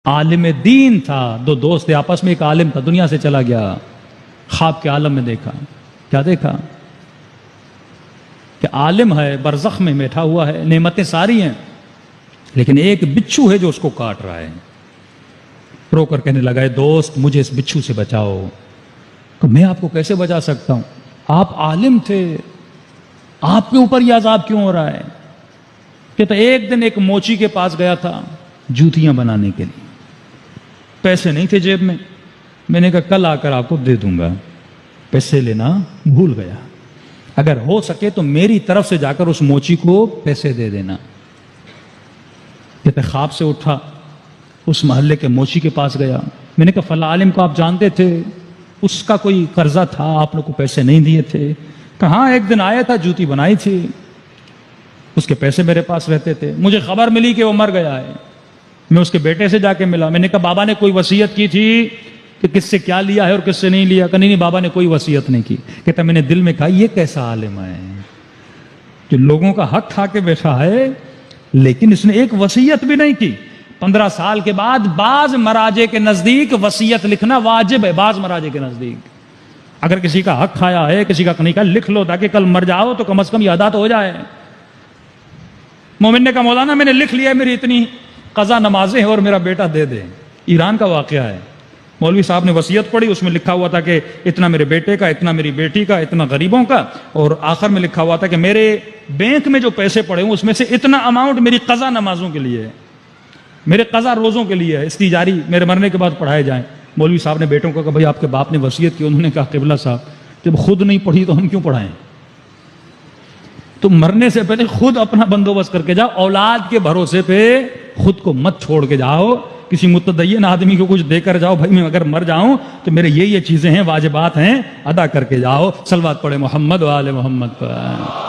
عالم دین تھا، دو دوست تھے آپس میں، ایک عالم تھا دنیا سے چلا گیا، خواب کے عالم میں دیکھا، کیا دیکھا کہ عالم ہے، برزخ میں بیٹھا ہوا ہے، نعمتیں ساری ہیں، لیکن ایک بچھو ہے جو اس کو کاٹ رہا ہے۔ رو کر کہنے لگا، اے دوست مجھے اس بچھو سے بچاؤ۔ کہ میں آپ کو کیسے بچا سکتا ہوں، آپ عالم تھے، آپ کے اوپر یہ عذاب کیوں ہو رہا ہے؟ کہتا ایک دن ایک موچی کے پاس گیا تھا جوتیاں بنانے کے لیے، پیسے نہیں تھے جیب میں نے کہا کل آ کر آپ کو دے دوں گا، پیسے لینا بھول گیا، اگر ہو سکے تو میری طرف سے جا کر اس موچی کو پیسے دے دینا۔ کہتے خواب سے اٹھا، اس محلے کے موچی کے پاس گیا، میں نے کہا فلاں عالم کو آپ جانتے تھے، اس کا کوئی قرضہ تھا، آپ لوگ کو پیسے نہیں دیے تھے؟ کہاں ایک دن آیا تھا، جوتی بنائی تھی، اس کے پیسے میرے پاس رہتے تھے، مجھے خبر ملی کہ وہ مر گیا ہے، میں اس کے بیٹے سے جا کے ملا، میں نے کہا بابا نے کوئی وصیت کی تھی کہ کس سے کیا لیا ہے اور کس سے نہیں لیا؟ کہ نہیں بابا نے کوئی وصیت نہیں کی۔ کہتا میں نے دل میں کہا یہ کیسا عالم ہے جو لوگوں کا حق کھا کے بیٹھا ہے لیکن اس نے ایک وصیت بھی نہیں کی۔ 15 سال کے بعد بعض مراجع کے نزدیک وصیت لکھنا واجب ہے، بعض مراجع کے نزدیک اگر کسی کا حق کھایا ہے، کسی کا نہیں کھایا، لکھ لو تاکہ کل مر جاؤ تو کم از کم یہ ادا تو ہو جائے۔ مومن نے کہا مولانا میں نے لکھ لیا، میری اتنی قضا نمازیں ہیں اور میرا بیٹا دے دے۔ ایران کا واقعہ ہے، مولوی صاحب نے وصیت پڑھی، اس میں لکھا ہوا تھا کہ اتنا میرے بیٹے کا، اتنا میری بیٹی کا، اتنا غریبوں کا، اور آخر میں لکھا ہوا تھا کہ میرے بینک میں جو پیسے پڑے ہوں اس میں سے اتنا اماؤنٹ میری قضا نمازوں کے لیے ہے، میرے قضا روزوں کے لیے ہے، استجاری میرے مرنے کے بعد پڑھائے جائیں۔ مولوی صاحب نے بیٹوں کو کہا بھائی آپ کے باپ نے وصیت کی، انہوں نے کہا قبلہ صاحب جب خود نہیں پڑھی تو ہم کیوں پڑھائیں؟ تو مرنے سے پہلے خود اپنا بندوبست کر کے جاؤ، اولاد کے بھروسے پہ خود کو مت چھوڑ کے جاؤ، کسی متدین آدمی کو کچھ دے کر جاؤ، بھائی میں اگر مر جاؤں تو میرے یہ چیزیں ہیں، واجبات ہیں، ادا کر کے جاؤ۔ صلوات پڑھے محمد و آل محمد پر۔